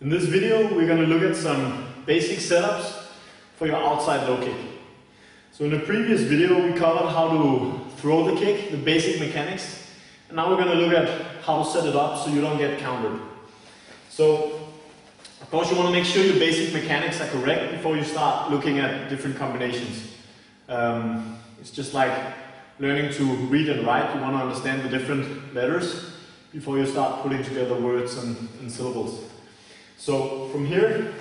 In this video we're going to look at some basic setups for your outside low kick. So in the previous video we covered how to throw the kick, the basic mechanics, and now we're going to look at how to set it up so you don't get countered. So of course you want to make sure your basic mechanics are correct before you start looking at different combinations. It's just like learning to read and write. You want to understand the different letters before you start putting together words and syllables. So from here,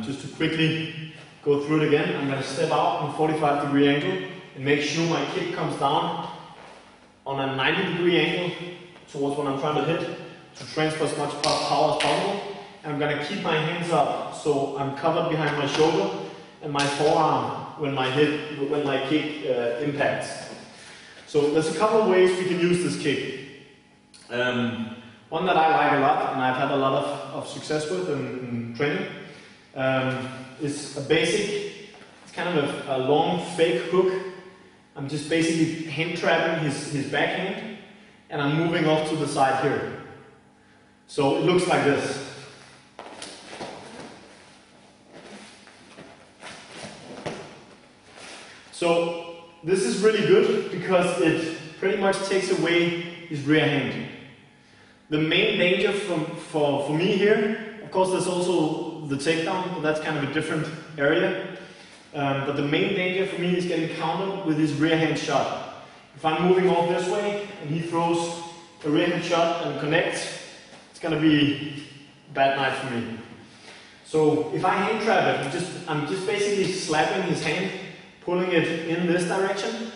just to quickly go through it again, I'm going to step out in a 45-degree angle and make sure my kick comes down on a 90-degree angle towards what I'm trying to hit to transfer as much power as possible. And I'm going to keep my hands up so I'm covered behind my shoulder and my forearm when my kick impacts. So there's a couple of ways we can use this kick. One that I like a lot and I've had a lot of success with in training is a basic, it's kind of a long fake hook. I'm just basically hand trapping his backhand and I'm moving off to the side here. So it looks like this. So this is really good because it pretty much takes away his rear hand. The main danger for me here, of course there's also the takedown, but that's kind of a different area. But the main danger for me is getting countered with his rear hand shot. If I'm moving off this way and he throws a rear hand shot and connects, it's going to be a bad night for me. So if I hand trap it, I'm just basically slapping his hand, pulling it in this direction.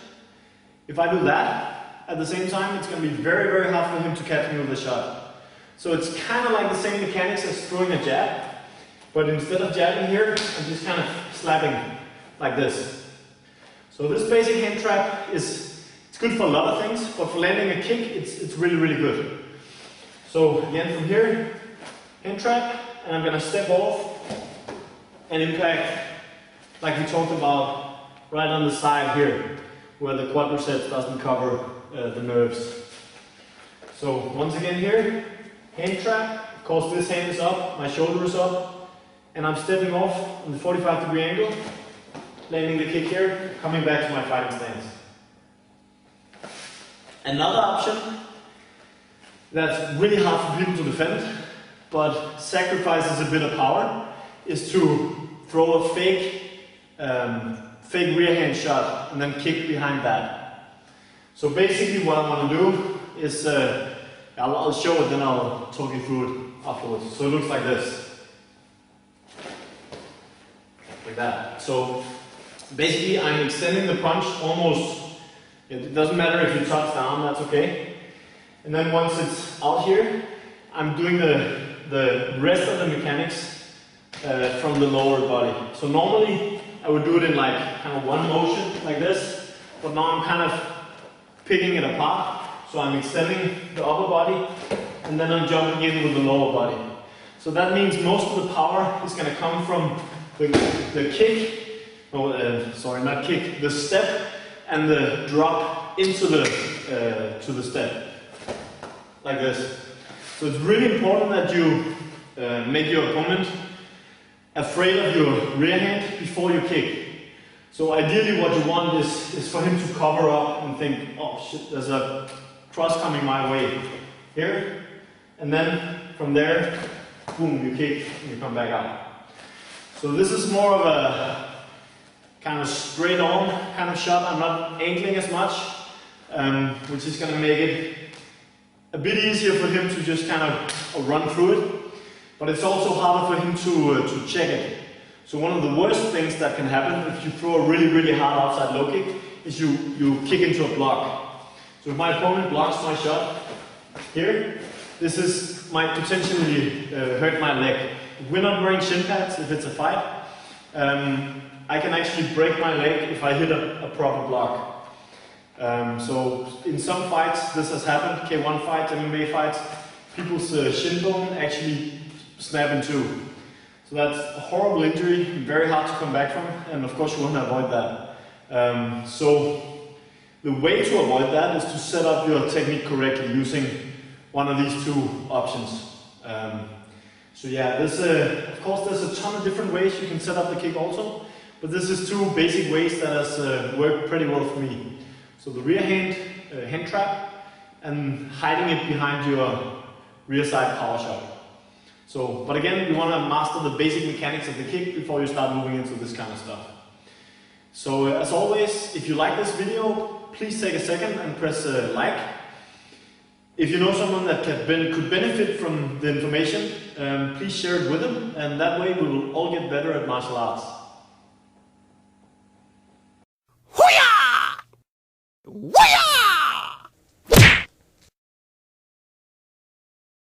If I do that, at the same time, it's going to be very, very hard for him to catch me with a shot. So it's kind of like the same mechanics as throwing a jab, but instead of jabbing here, I'm just kind of slapping like this. So this basic hand trap it's good for a lot of things, but for landing a kick, it's really, really good. So again, from here, hand trap, and I'm going to step off and impact, like we talked about, right on the side here, where the quadriceps doesn't cover the nerves. So once again here, hand trap, of course this hand is up, my shoulder is up, and I'm stepping off in the 45-degree angle, landing the kick here, coming back to my fighting stance. Another option that's really hard for people to defend, but sacrifices a bit of power, is to throw a fake rear hand shot and then kick behind that. So basically what I want to do is, I'll show it, then I'll talk you through it afterwards. So it looks like this. Like that. So basically I'm extending the punch almost, it doesn't matter if you touch down, that's okay. And then once it's out here, I'm doing the rest of the mechanics from the lower body. So normally I would do it in like kind of one motion like this, but now I'm kind of picking it apart. So I'm extending the upper body and then I'm jumping in with the lower body. So that means most of the power is going to come from the kick, sorry, not kick, the step and the drop into to the step, like this. So it's really important that you make your opponent afraid of your rear hand before you kick. So ideally what you want is for him to cover up and think, oh shit, there's a cross coming my way here. And then from there, boom, you kick and you come back out. So this is more of a kind of straight on kind of shot. I'm not angling as much, which is going to make it a bit easier for him to just kind of run through it. But it's also harder for him to check it. So one of the worst things that can happen if you throw a really, really hard outside low kick is you kick into a block. So if my opponent blocks my shot here, might potentially hurt my leg. If we're not wearing shin pads, if it's a fight, I can actually break my leg if I hit a proper block. So in some fights this has happened, K1 fights, MMA fights, people's shin bone actually snap in two. So that's a horrible injury, very hard to come back from, and of course you want to avoid that. So the way to avoid that is to set up your technique correctly using one of these two options. So yeah, this, of course there's a ton of different ways you can set up the kick also, but this is two basic ways that has worked pretty well for me. So the rear hand trap, and hiding it behind your rear side power shot. So, but again, you want to master the basic mechanics of the kick before you start moving into this kind of stuff. So as always, if you like this video, please take a second and press like. If you know someone that could benefit from the information, please share it with them, and that way we will all get better at martial arts.